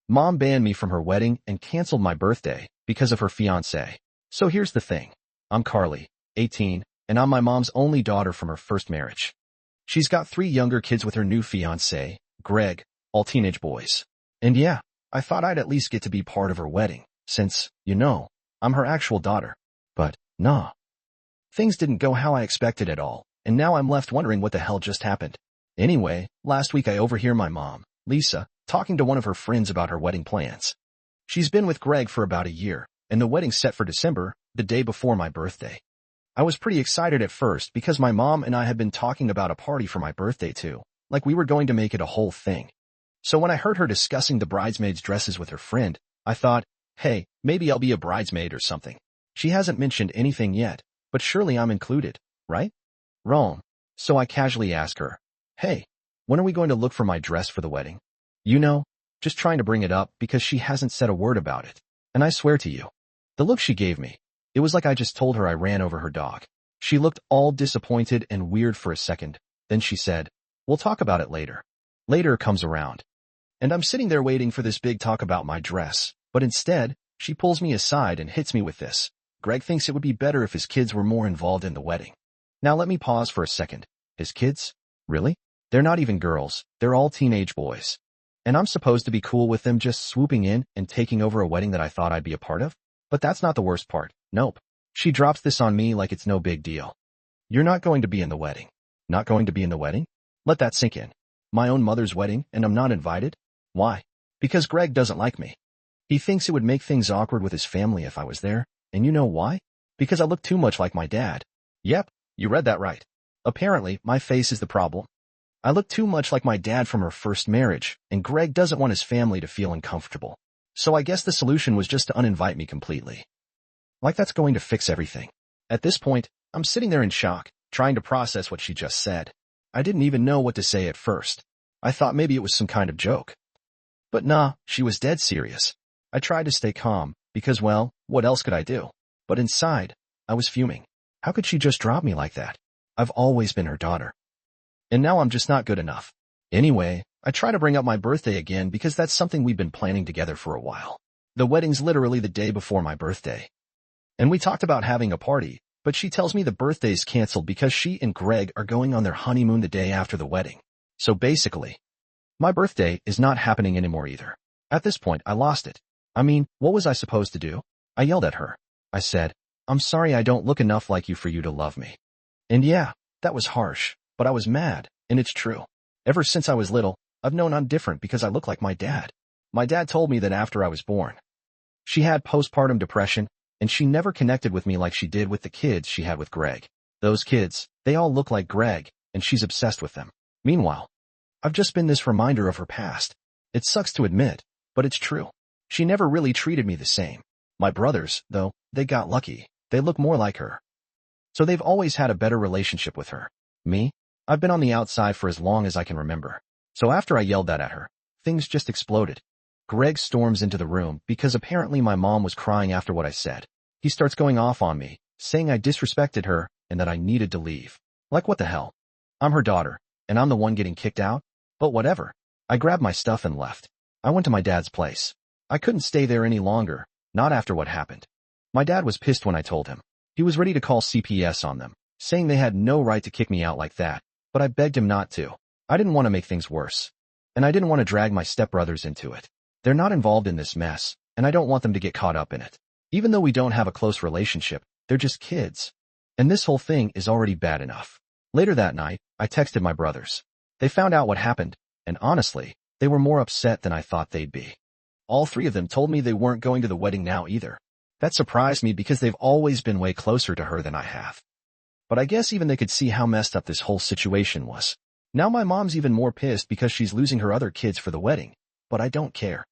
Mom banned me from her wedding and canceled my birthday because of her fiancé. So here's the thing. I'm Carly, 18, and I'm my mom's only daughter from her first marriage. She's got 3 younger kids with her new fiancé, Greg, all teenage boys. And yeah, I thought I'd at least get to be part of her wedding, since, I'm her actual daughter. But, nah. Things didn't go how I expected at all, and now I'm left wondering what the hell just happened. Anyway, last week I overhear my mom, Lisa, talking to one of her friends about her wedding plans. She's been with Greg for about a year, and the wedding's set for December, the day before my birthday. I was pretty excited at first because my mom and I had been talking about a party for my birthday too, like we were going to make it a whole thing. So when I heard her discussing the bridesmaids' dresses with her friend, I thought, hey, maybe I'll be a bridesmaid or something. She hasn't mentioned anything yet, but surely I'm included, right? Wrong. So I casually ask her, hey, when are we going to look for my dress for the wedding? Just trying to bring it up because she hasn't said a word about it. And I swear to you, the look she gave me, it was like I just told her I ran over her dog. She looked all disappointed and weird for a second. Then she said, we'll talk about it later. Later comes around. And I'm sitting there waiting for this big talk about my dress, but instead, she pulls me aside and hits me with this. Greg thinks it would be better if his kids were more involved in the wedding. Now let me pause for a second. His kids? Really? They're not even girls, they're all teenage boys. And I'm supposed to be cool with them just swooping in and taking over a wedding that I thought I'd be a part of? But that's not the worst part. Nope. She drops this on me like it's no big deal. You're not going to be in the wedding. Not going to be in the wedding? Let that sink in. My own mother's wedding, and I'm not invited? Why? Because Greg doesn't like me. He thinks it would make things awkward with his family if I was there. And you know why? Because I look too much like my dad. Yep, you read that right. Apparently, my face is the problem. I look too much like my dad from her first marriage, and Greg doesn't want his family to feel uncomfortable. So I guess the solution was just to uninvite me completely. Like that's going to fix everything. At this point, I'm sitting there in shock, trying to process what she just said. I didn't even know what to say at first. I thought maybe it was some kind of joke. But nah, she was dead serious. I tried to stay calm, because well, what else could I do? But inside, I was fuming. How could she just drop me like that? I've always been her daughter. And now I'm just not good enough. Anyway, I try to bring up my birthday again because that's something we've been planning together for a while. The wedding's literally the day before my birthday. And we talked about having a party, but she tells me the birthday's canceled because she and Greg are going on their honeymoon the day after the wedding. So basically, my birthday is not happening anymore either. At this point, I lost it. I mean, what was I supposed to do? I yelled at her. I said, I'm sorry I don't look enough like you for you to love me. And yeah, that was harsh, but I was mad, and it's true. Ever since I was little, I've known I'm different because I look like my dad. My dad told me that after I was born, she had postpartum depression, and she never connected with me like she did with the kids she had with Greg. Those kids, they all look like Greg, and she's obsessed with them. Meanwhile, I've just been this reminder of her past. It sucks to admit, but it's true. She never really treated me the same. My brothers, though, they got lucky. They look more like her. So they've always had a better relationship with her. Me? I've been on the outside for as long as I can remember. So after I yelled that at her, things just exploded. Greg storms into the room because apparently my mom was crying after what I said. He starts going off on me, saying I disrespected her and that I needed to leave. Like what the hell? I'm her daughter, and I'm the one getting kicked out? But whatever. I grabbed my stuff and left. I went to my dad's place. I couldn't stay there any longer, not after what happened. My dad was pissed when I told him. He was ready to call CPS on them, saying they had no right to kick me out like that, but I begged him not to. I didn't want to make things worse. And I didn't want to drag my stepbrothers into it. They're not involved in this mess, and I don't want them to get caught up in it. Even though we don't have a close relationship, they're just kids. And this whole thing is already bad enough. Later that night, I texted my brothers. They found out what happened, and honestly, they were more upset than I thought they'd be. All 3 of them told me they weren't going to the wedding now either. That surprised me because they've always been way closer to her than I have. But I guess even they could see how messed up this whole situation was. Now my mom's even more pissed because she's losing her other kids for the wedding. But I don't care.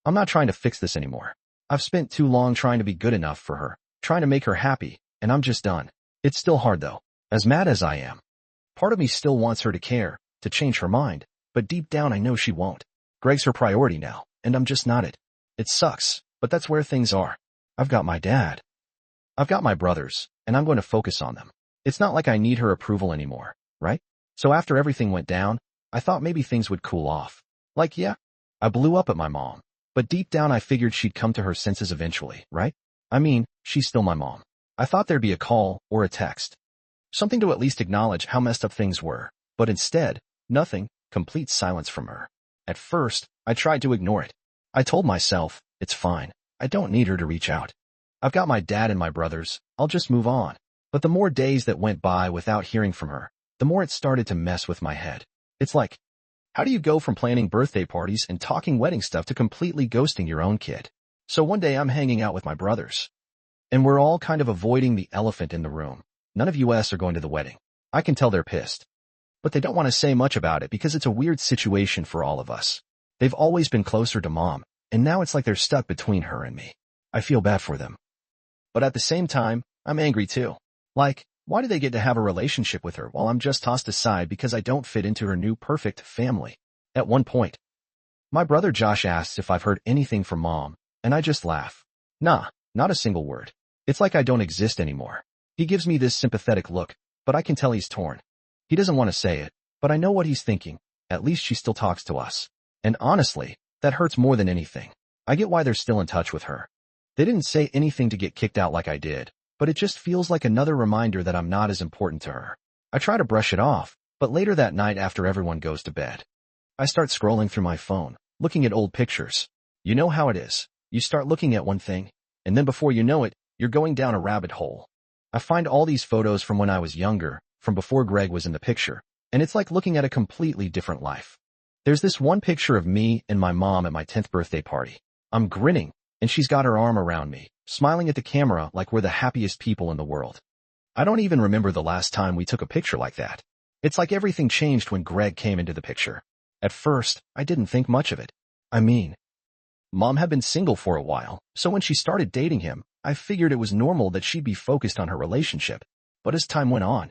I'm not trying to fix this anymore. I've spent too long trying to be good enough for her, trying to make her happy, and I'm just done. It's still hard though. As mad as I am. Part of me still wants her to care, to change her mind, but deep down I know she won't. Greg's her priority now, and I'm just not it. It sucks, but that's where things are. I've got my dad. I've got my brothers, and I'm going to focus on them. It's not like I need her approval anymore, right? So after everything went down, I thought maybe things would cool off. Like, yeah, I blew up at my mom, But deep down I figured she'd come to her senses eventually, right? I mean, she's still my mom. I thought there'd be a call or a text. Something to at least acknowledge how messed up things were. But instead, nothing, complete silence from her. At first, I tried to ignore it. I told myself, it's fine. I don't need her to reach out. I've got my dad and my brothers. I'll just move on. But the more days that went by without hearing from her, the more it started to mess with my head. It's like, how do you go from planning birthday parties and talking wedding stuff to completely ghosting your own kid? So one day I'm hanging out with my brothers. And we're all kind of avoiding the elephant in the room. None of us are going to the wedding. I can tell they're pissed. But they don't want to say much about it because it's a weird situation for all of us. They've always been closer to mom, and now it's like they're stuck between her and me. I feel bad for them. But at the same time, I'm angry too. Like, why do they get to have a relationship with her while I'm just tossed aside because I don't fit into her new perfect family? At one point, my brother Josh asks if I've heard anything from mom, and I just laugh. Nah, not a single word. It's like I don't exist anymore. He gives me this sympathetic look, but I can tell he's torn. He doesn't want to say it, but I know what he's thinking. At least she still talks to us. And honestly, that hurts more than anything. I get why they're still in touch with her. They didn't say anything to get kicked out like I did, but it just feels like another reminder that I'm not as important to her. I try to brush it off, but later that night after everyone goes to bed, I start scrolling through my phone, looking at old pictures. You know how it is. You start looking at one thing, and then before you know it, you're going down a rabbit hole. I find all these photos from when I was younger, from before Greg was in the picture, and it's like looking at a completely different life. There's this one picture of me and my mom at my 10th birthday party. I'm grinning, and she's got her arm around me, smiling at the camera like we're the happiest people in the world. I don't even remember the last time we took a picture like that. It's like everything changed when Greg came into the picture. At first, I didn't think much of it. I mean, mom had been single for a while, so when she started dating him, I figured it was normal that she'd be focused on her relationship. But as time went on,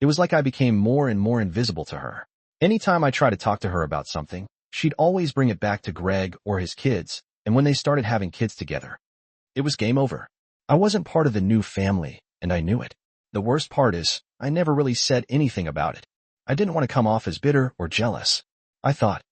it was like I became more and more invisible to her. Anytime I tried to talk to her about something, she'd always bring it back to Greg or his kids, and when they started having kids together, it was game over. I wasn't part of the new family, and I knew it. The worst part is, I never really said anything about it. I didn't want to come off as bitter or jealous. I thought,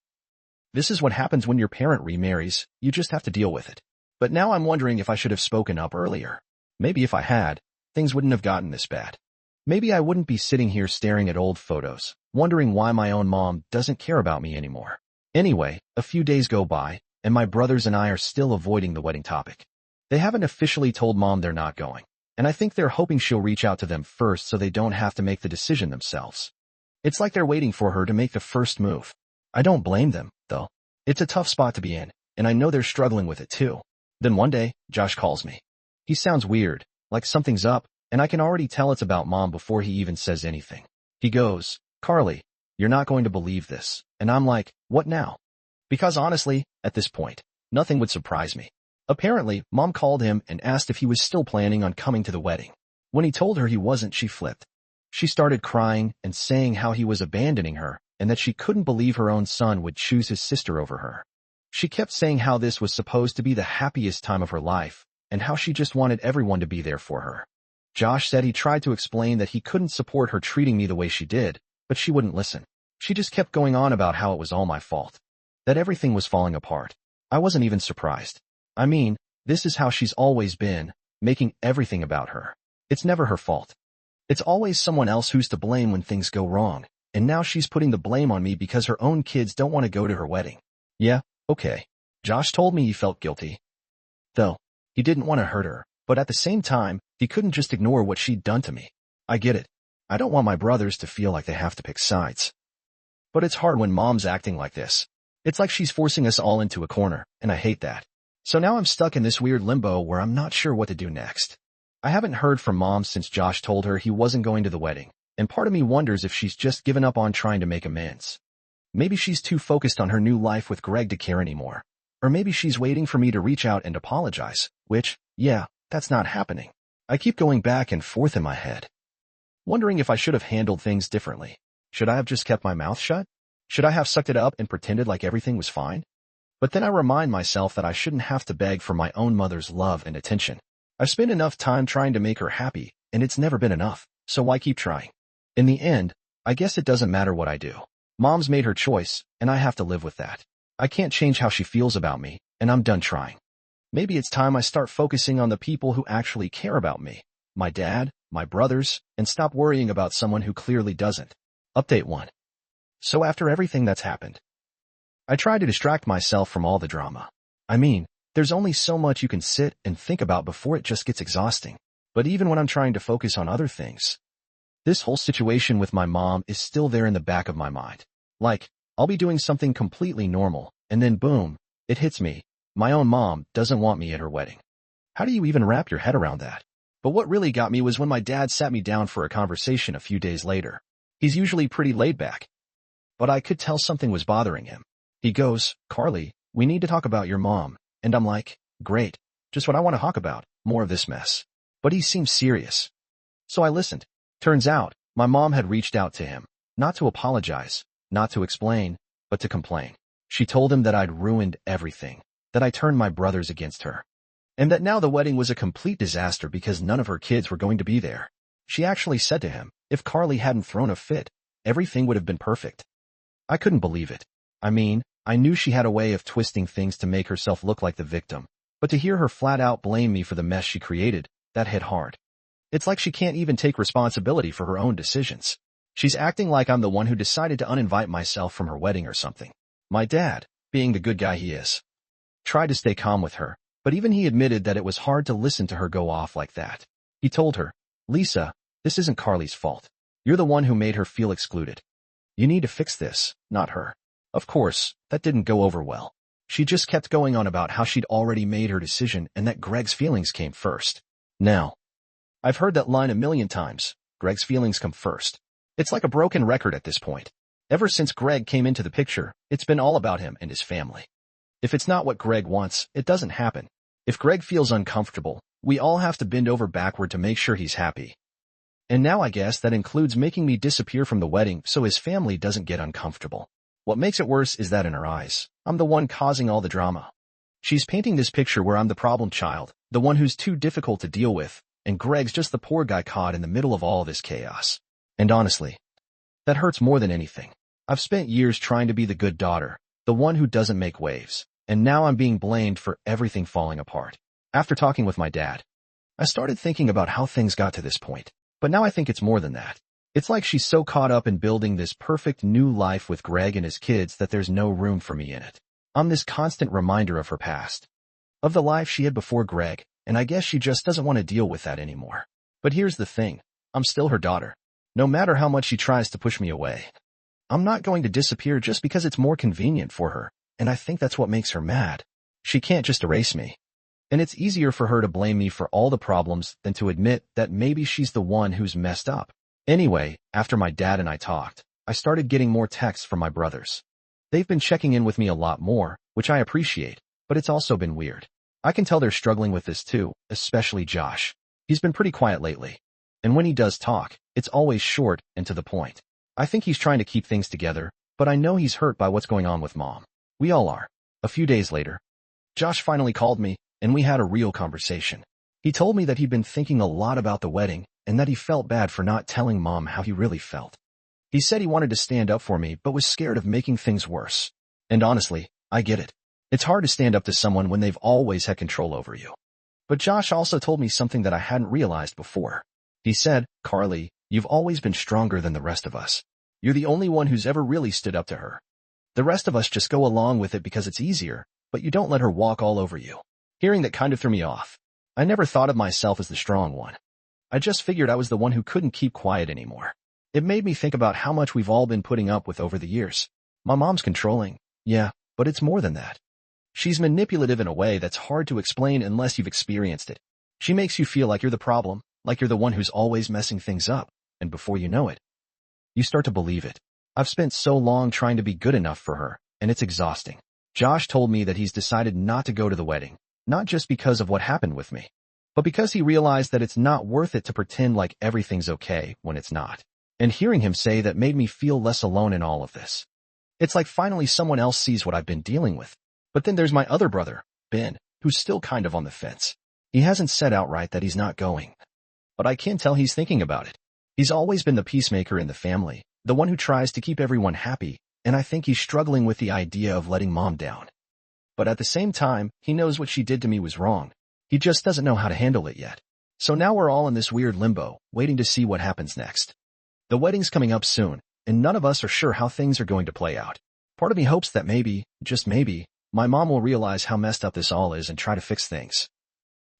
this is what happens when your parent remarries, you just have to deal with it. But now I'm wondering if I should have spoken up earlier. Maybe if I had, things wouldn't have gotten this bad. Maybe I wouldn't be sitting here staring at old photos, wondering why my own mom doesn't care about me anymore. Anyway, a few days go by, and my brothers and I are still avoiding the wedding topic. They haven't officially told mom they're not going, and I think they're hoping she'll reach out to them first so they don't have to make the decision themselves. It's like they're waiting for her to make the first move. I don't blame them, though. It's a tough spot to be in, and I know they're struggling with it too. Then one day, Josh calls me. He sounds weird, like something's up, and I can already tell it's about mom before he even says anything. He goes, Carly, you're not going to believe this. And I'm like, what now? Because honestly, at this point, nothing would surprise me. Apparently, mom called him and asked if he was still planning on coming to the wedding. When he told her he wasn't, she flipped. She started crying and saying how he was abandoning her and that she couldn't believe her own son would choose his sister over her. She kept saying how this was supposed to be the happiest time of her life and how she just wanted everyone to be there for her. Josh said he tried to explain that he couldn't support her treating me the way she did, but she wouldn't listen. She just kept going on about how it was all my fault, that everything was falling apart. I wasn't even surprised. I mean, this is how she's always been, making everything about her. It's never her fault. It's always someone else who's to blame when things go wrong, and now she's putting the blame on me because her own kids don't want to go to her wedding. Yeah, okay. Josh told me he felt guilty, though he didn't want to hurt her, but at the same time, he couldn't just ignore what she'd done to me. I get it. I don't want my brothers to feel like they have to pick sides. But it's hard when mom's acting like this. It's like she's forcing us all into a corner, and I hate that. So now I'm stuck in this weird limbo where I'm not sure what to do next. I haven't heard from mom since Josh told her he wasn't going to the wedding, and part of me wonders if she's just given up on trying to make amends. Maybe she's too focused on her new life with Greg to care anymore. Or maybe she's waiting for me to reach out and apologize, which, yeah, that's not happening. I keep going back and forth in my head, wondering if I should have handled things differently. Should I have just kept my mouth shut? Should I have sucked it up and pretended like everything was fine? But then I remind myself that I shouldn't have to beg for my own mother's love and attention. I've spent enough time trying to make her happy, and it's never been enough, so why keep trying? In the end, I guess it doesn't matter what I do. Mom's made her choice, and I have to live with that. I can't change how she feels about me, and I'm done trying. Maybe it's time I start focusing on the people who actually care about me, my dad, my brothers, and stop worrying about someone who clearly doesn't. Update 1. So after everything that's happened, I try to distract myself from all the drama. I mean, there's only so much you can sit and think about before it just gets exhausting. But even when I'm trying to focus on other things, this whole situation with my mom is still there in the back of my mind. Like, I'll be doing something completely normal, and then boom, it hits me. My own mom doesn't want me at her wedding. How do you even wrap your head around that? But what really got me was when my dad sat me down for a conversation a few days later. He's usually pretty laid back, but I could tell something was bothering him. He goes, "Carly, we need to talk about your mom." And I'm like, great, just what I want to talk about, more of this mess. But he seems serious. So I listened. Turns out, my mom had reached out to him, not to apologize, not to explain, but to complain. She told him that I'd ruined everything, that I turned my brothers against her, and that now the wedding was a complete disaster because none of her kids were going to be there. She actually said to him, if Carly hadn't thrown a fit, everything would have been perfect. I couldn't believe it. I mean, I knew she had a way of twisting things to make herself look like the victim, but to hear her flat out blame me for the mess she created, that hit hard. It's like she can't even take responsibility for her own decisions. She's acting like I'm the one who decided to uninvite myself from her wedding or something. My dad, being the good guy he is, tried to stay calm with her, but even he admitted that it was hard to listen to her go off like that. He told her, "Lisa, this isn't Carly's fault. You're the one who made her feel excluded. You need to fix this, not her." Of course, that didn't go over well. She just kept going on about how she'd already made her decision and that Greg's feelings came first. Now, I've heard that line a million times. Greg's feelings come first. It's like a broken record at this point. Ever since Greg came into the picture, it's been all about him and his family. If it's not what Greg wants, it doesn't happen. If Greg feels uncomfortable, we all have to bend over backward to make sure he's happy. And now I guess that includes making me disappear from the wedding so his family doesn't get uncomfortable. What makes it worse is that in her eyes, I'm the one causing all the drama. She's painting this picture where I'm the problem child, the one who's too difficult to deal with, and Greg's just the poor guy caught in the middle of all this chaos. And honestly, that hurts more than anything. I've spent years trying to be the good daughter, the one who doesn't make waves, and now I'm being blamed for everything falling apart. After talking with my dad, I started thinking about how things got to this point, but now I think it's more than that. It's like she's so caught up in building this perfect new life with Greg and his kids that there's no room for me in it. I'm this constant reminder of her past, of the life she had before Greg, and I guess she just doesn't want to deal with that anymore. But here's the thing, I'm still her daughter. No matter how much she tries to push me away, I'm not going to disappear just because it's more convenient for her, and I think that's what makes her mad. She can't just erase me. And it's easier for her to blame me for all the problems than to admit that maybe she's the one who's messed up. Anyway, after my dad and I talked, I started getting more texts from my brothers. They've been checking in with me a lot more, which I appreciate, but it's also been weird. I can tell they're struggling with this too, especially Josh. He's been pretty quiet lately. And when he does talk, it's always short and to the point. I think he's trying to keep things together, but I know he's hurt by what's going on with Mom. We all are. A few days later, Josh finally called me, and we had a real conversation. He told me that he'd been thinking a lot about the wedding, and that he felt bad for not telling Mom how he really felt. He said he wanted to stand up for me but was scared of making things worse. And honestly, I get it. It's hard to stand up to someone when they've always had control over you. But Josh also told me something that I hadn't realized before. He said, "Carly, you've always been stronger than the rest of us. You're the only one who's ever really stood up to her. The rest of us just go along with it because it's easier, but you don't let her walk all over you." Hearing that kind of threw me off. I never thought of myself as the strong one. I just figured I was the one who couldn't keep quiet anymore. It made me think about how much we've all been putting up with over the years. My mom's controlling, yeah, but it's more than that. She's manipulative in a way that's hard to explain unless you've experienced it. She makes you feel like you're the problem, like you're the one who's always messing things up, and before you know it, you start to believe it. I've spent so long trying to be good enough for her, and it's exhausting. Josh told me that he's decided not to go to the wedding, not just because of what happened with me, but because he realized that it's not worth it to pretend like everything's okay when it's not. And hearing him say that made me feel less alone in all of this. It's like finally someone else sees what I've been dealing with. But then there's my other brother, Ben, who's still kind of on the fence. He hasn't said outright that he's not going, but I can tell he's thinking about it. He's always been the peacemaker in the family, the one who tries to keep everyone happy, and I think he's struggling with the idea of letting Mom down. But at the same time, he knows what she did to me was wrong. He just doesn't know how to handle it yet. So now we're all in this weird limbo, waiting to see what happens next. The wedding's coming up soon, and none of us are sure how things are going to play out. Part of me hopes that maybe, just maybe, my mom will realize how messed up this all is and try to fix things.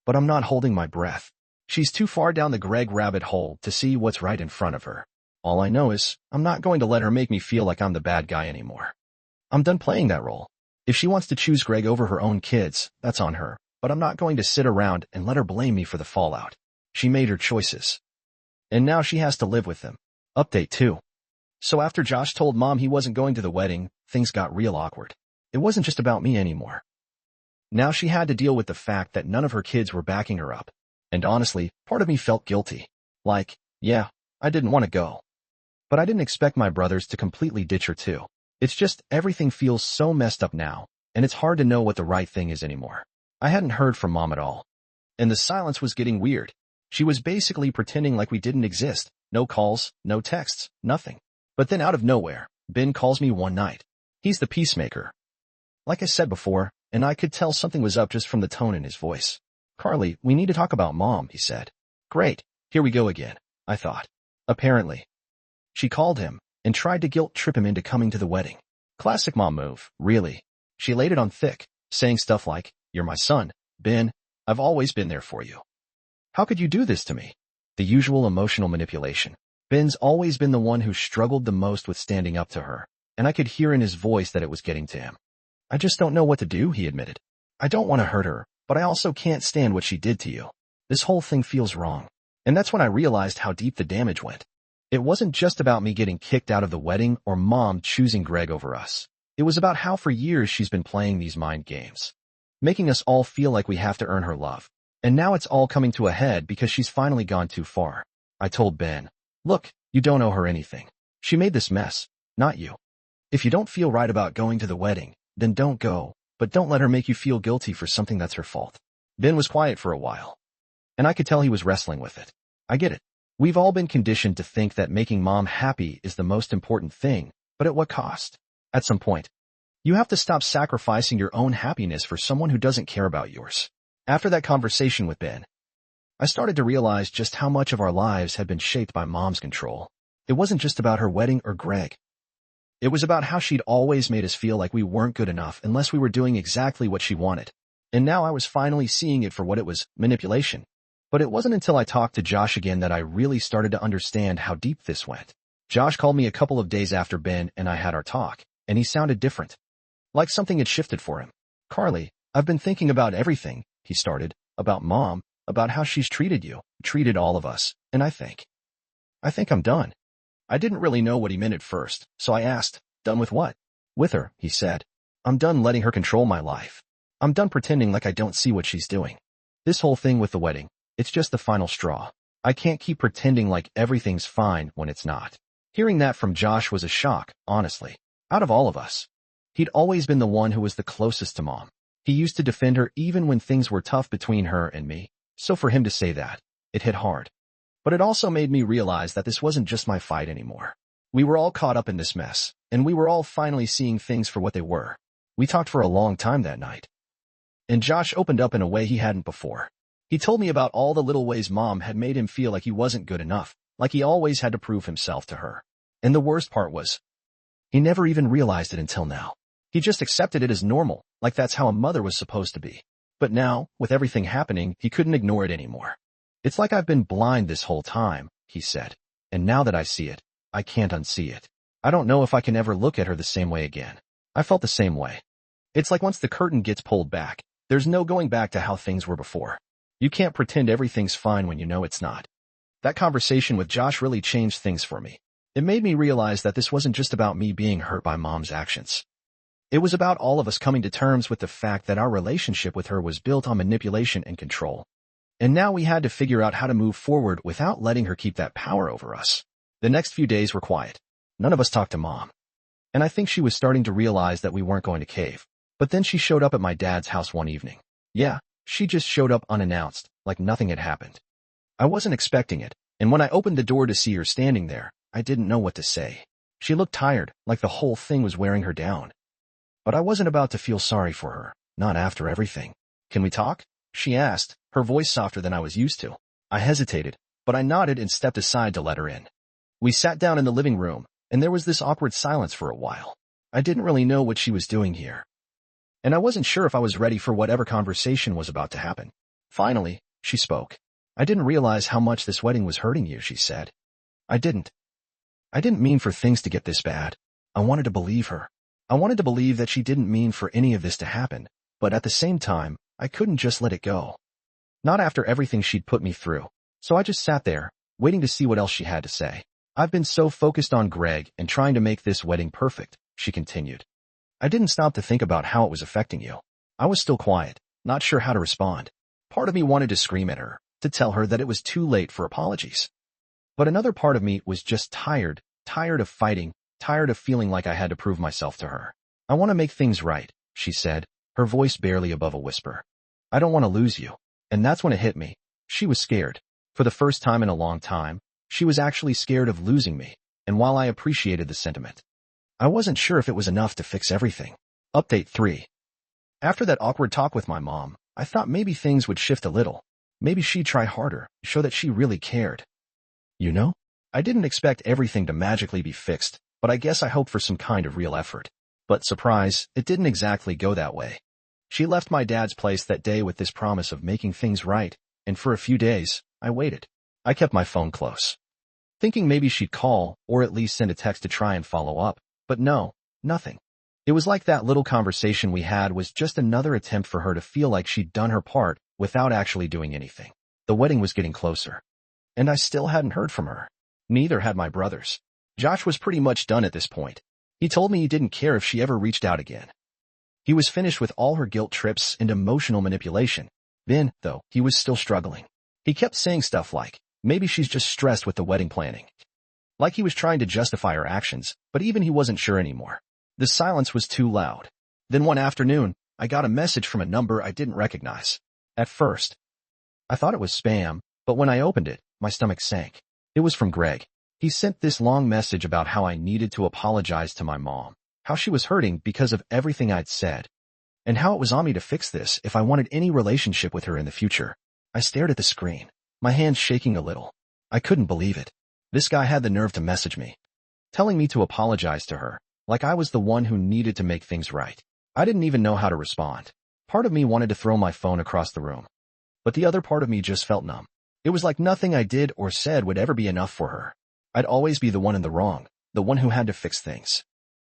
But I'm not holding my breath. She's too far down the Greg rabbit hole to see what's right in front of her. All I know is, I'm not going to let her make me feel like I'm the bad guy anymore. I'm done playing that role. If she wants to choose Greg over her own kids, that's on her, but I'm not going to sit around and let her blame me for the fallout. She made her choices. And now she has to live with them. Update 2. So after Josh told Mom he wasn't going to the wedding, things got real awkward. It wasn't just about me anymore. Now she had to deal with the fact that none of her kids were backing her up. And honestly, part of me felt guilty. Like, yeah, I didn't want to go. But I didn't expect my brothers to completely ditch her too. It's just everything feels so messed up now, and it's hard to know what the right thing is anymore. I hadn't heard from Mom at all. And the silence was getting weird. She was basically pretending like we didn't exist. No calls, no texts, nothing. But then out of nowhere, Ben calls me one night. He's the peacemaker. Like I said before, and I could tell something was up just from the tone in his voice. Carly, we need to talk about Mom, he said. Great, here we go again, I thought. Apparently. She called him and tried to guilt trip him into coming to the wedding. Classic mom move, really. She laid it on thick, saying stuff like, "You're my son, Ben. I've always been there for you. How could you do this to me?" The usual emotional manipulation. Ben's always been the one who struggled the most with standing up to her, and I could hear in his voice that it was getting to him. "I just don't know what to do," he admitted. "I don't want to hurt her, but I also can't stand what she did to you. This whole thing feels wrong." And that's when I realized how deep the damage went. It wasn't just about me getting kicked out of the wedding or Mom choosing Greg over us. It was about how for years she's been playing these mind games, making us all feel like we have to earn her love. And now it's all coming to a head because she's finally gone too far. I told Ben, "Look, you don't owe her anything. She made this mess, not you. If you don't feel right about going to the wedding, then don't go, but don't let her make you feel guilty for something that's her fault." Ben was quiet for a while, and I could tell he was wrestling with it. I get it. We've all been conditioned to think that making Mom happy is the most important thing, but at what cost? At some point, you have to stop sacrificing your own happiness for someone who doesn't care about yours. After that conversation with Ben, I started to realize just how much of our lives had been shaped by Mom's control. It wasn't just about her wedding or Greg. It was about how she'd always made us feel like we weren't good enough unless we were doing exactly what she wanted. And now I was finally seeing it for what it was, manipulation. But it wasn't until I talked to Josh again that I really started to understand how deep this went. Josh called me a couple of days after Ben and I had our talk, and he sounded different. Like something had shifted for him. "Carly, I've been thinking about everything," he started, "about Mom, about how she's treated you, treated all of us, and I think I'm done." I didn't really know what he meant at first, so I asked, "Done with what?" "With her," he said. "I'm done letting her control my life. I'm done pretending like I don't see what she's doing. This whole thing with the wedding, it's just the final straw. I can't keep pretending like everything's fine when it's not." Hearing that from Josh was a shock, honestly. Out of all of us, he'd always been the one who was the closest to Mom. He used to defend her even when things were tough between her and me. So for him to say that, it hit hard. But it also made me realize that this wasn't just my fight anymore. We were all caught up in this mess, and we were all finally seeing things for what they were. We talked for a long time that night. And Josh opened up in a way he hadn't before. He told me about all the little ways Mom had made him feel like he wasn't good enough, like he always had to prove himself to her. And the worst part was, he never even realized it until now. He just accepted it as normal, like that's how a mother was supposed to be. But now, with everything happening, he couldn't ignore it anymore. "It's like I've been blind this whole time," he said. "And now that I see it, I can't unsee it. I don't know if I can ever look at her the same way again." I felt the same way. It's like once the curtain gets pulled back, there's no going back to how things were before. You can't pretend everything's fine when you know it's not. That conversation with Josh really changed things for me. It made me realize that this wasn't just about me being hurt by Mom's actions. It was about all of us coming to terms with the fact that our relationship with her was built on manipulation and control. And now we had to figure out how to move forward without letting her keep that power over us. The next few days were quiet. None of us talked to Mom. And I think she was starting to realize that we weren't going to cave. But then she showed up at my dad's house one evening. Yeah, she just showed up unannounced, like nothing had happened. I wasn't expecting it, and when I opened the door to see her standing there, I didn't know what to say. She looked tired, like the whole thing was wearing her down. But I wasn't about to feel sorry for her. Not after everything. Can we talk? She asked, her voice softer than I was used to. I hesitated, but I nodded and stepped aside to let her in. We sat down in the living room, and there was this awkward silence for a while. I didn't really know what she was doing here, and I wasn't sure if I was ready for whatever conversation was about to happen. Finally, she spoke. I didn't realize how much this wedding was hurting you, she said. I didn't mean for things to get this bad. I wanted to believe her. I wanted to believe that she didn't mean for any of this to happen, but at the same time, I couldn't just let it go. Not after everything she'd put me through. So I just sat there, waiting to see what else she had to say. I've been so focused on Greg and trying to make this wedding perfect, she continued. I didn't stop to think about how it was affecting you. I was still quiet, not sure how to respond. Part of me wanted to scream at her, to tell her that it was too late for apologies. But another part of me was just tired of fighting, tired of feeling like I had to prove myself to her. I want to make things right, she said, her voice barely above a whisper. I don't want to lose you. And that's when it hit me. She was scared. For the first time in a long time, she was actually scared of losing me, and while I appreciated the sentiment, I wasn't sure if it was enough to fix everything. Update 3. After that awkward talk with my mom, I thought maybe things would shift a little. Maybe she'd try harder, show that she really cared. You know? I didn't expect everything to magically be fixed, but I guess I hoped for some kind of real effort. But surprise, it didn't exactly go that way. She left my dad's place that day with this promise of making things right, and for a few days, I waited. I kept my phone close, thinking maybe she'd call, or at least send a text to try and follow up. But no, nothing. It was like that little conversation we had was just another attempt for her to feel like she'd done her part without actually doing anything. The wedding was getting closer, and I still hadn't heard from her. Neither had my brothers. Josh was pretty much done at this point. He told me he didn't care if she ever reached out again. He was finished with all her guilt trips and emotional manipulation. Ben, though, he was still struggling. He kept saying stuff like, maybe she's just stressed with the wedding planning. Like he was trying to justify her actions, but even he wasn't sure anymore. The silence was too loud. Then one afternoon, I got a message from a number I didn't recognize. At first, I thought it was spam, but when I opened it, my stomach sank. It was from Greg. He sent this long message about how I needed to apologize to my mom, how she was hurting because of everything I'd said, and how it was on me to fix this if I wanted any relationship with her in the future. I stared at the screen, my hands shaking a little. I couldn't believe it. This guy had the nerve to message me, telling me to apologize to her, like I was the one who needed to make things right. I didn't even know how to respond. Part of me wanted to throw my phone across the room, but the other part of me just felt numb. It was like nothing I did or said would ever be enough for her. I'd always be the one in the wrong, the one who had to fix things.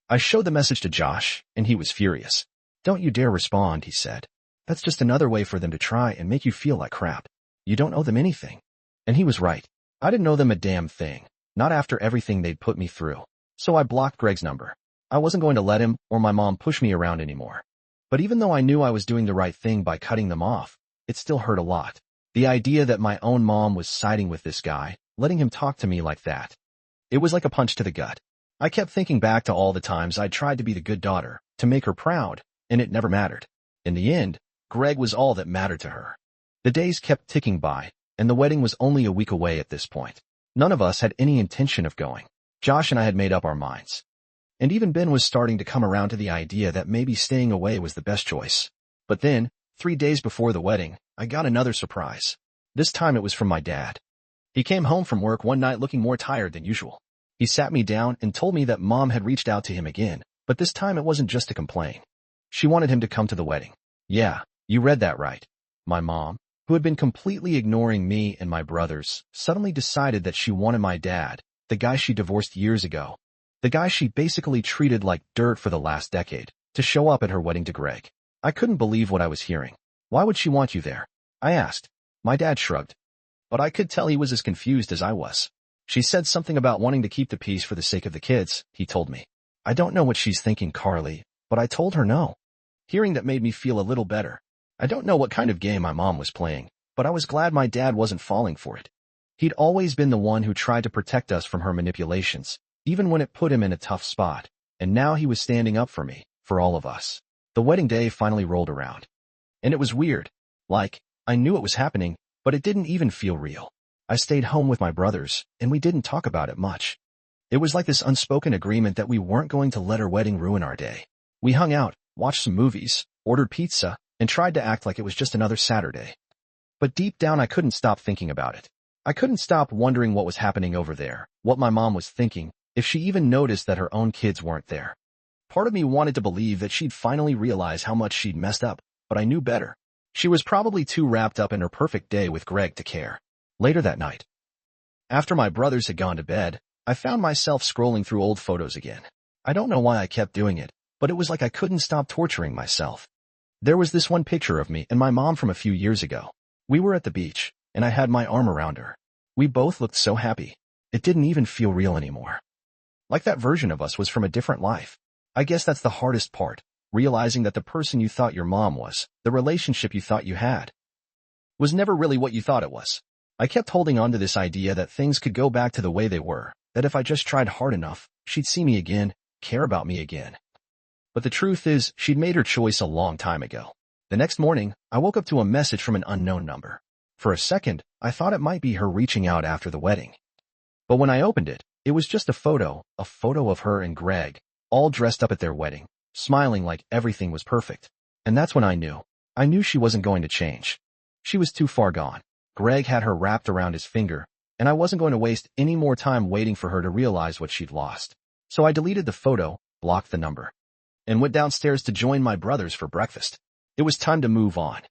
I showed the message to Josh, and he was furious. Don't you dare respond, he said. That's just another way for them to try and make you feel like crap. You don't owe them anything. And he was right. I didn't owe them a damn thing, not after everything they'd put me through. So I blocked Greg's number. I wasn't going to let him or my mom push me around anymore. But even though I knew I was doing the right thing by cutting them off, it still hurt a lot. The idea that my own mom was siding with this guy, letting him talk to me like that. It was like a punch to the gut. I kept thinking back to all the times I'd tried to be the good daughter, to make her proud, and it never mattered. In the end, Greg was all that mattered to her. The days kept ticking by, and the wedding was only a week away at this point. None of us had any intention of going. Josh and I had made up our minds. And even Ben was starting to come around to the idea that maybe staying away was the best choice. But then, 3 days before the wedding, I got another surprise. This time it was from my dad. He came home from work one night looking more tired than usual. He sat me down and told me that Mom had reached out to him again, but this time it wasn't just to complain. She wanted him to come to the wedding. Yeah, you read that right. My mom, who had been completely ignoring me and my brothers, suddenly decided that she wanted my dad, the guy she divorced years ago, the guy she basically treated like dirt for the last decade, to show up at her wedding to Greg. I couldn't believe what I was hearing. Why would she want you there? I asked. My dad shrugged. But I could tell he was as confused as I was. She said something about wanting to keep the peace for the sake of the kids, he told me. I don't know what she's thinking, Carly, but I told her no. Hearing that made me feel a little better. I don't know what kind of game my mom was playing, but I was glad my dad wasn't falling for it. He'd always been the one who tried to protect us from her manipulations, even when it put him in a tough spot, and now he was standing up for me, for all of us. The wedding day finally rolled around. And it was weird. Like, I knew it was happening, but it didn't even feel real. I stayed home with my brothers, and we didn't talk about it much. It was like this unspoken agreement that we weren't going to let her wedding ruin our day. We hung out, watched some movies, ordered pizza, and tried to act like it was just another Saturday. But deep down I couldn't stop thinking about it. I couldn't stop wondering what was happening over there, what my mom was thinking, if she even noticed that her own kids weren't there. Part of me wanted to believe that she'd finally realize how much she'd messed up, but I knew better. She was probably too wrapped up in her perfect day with Greg to care. Later that night, after my brothers had gone to bed, I found myself scrolling through old photos again. I don't know why I kept doing it, but it was like I couldn't stop torturing myself. There was this one picture of me and my mom from a few years ago. We were at the beach, and I had my arm around her. We both looked so happy. It didn't even feel real anymore. Like that version of us was from a different life. I guess that's the hardest part, realizing that the person you thought your mom was, the relationship you thought you had, was never really what you thought it was. I kept holding on to this idea that things could go back to the way they were, that if I just tried hard enough, she'd see me again, care about me again. But the truth is, she'd made her choice a long time ago. The next morning, I woke up to a message from an unknown number. For a second, I thought it might be her reaching out after the wedding. But when I opened it, it was just a photo of her and Greg, all dressed up at their wedding, smiling like everything was perfect. And that's when I knew she wasn't going to change. She was too far gone. Greg had her wrapped around his finger, and I wasn't going to waste any more time waiting for her to realize what she'd lost. So I deleted the photo, blocked the number, and went downstairs to join my brothers for breakfast. It was time to move on.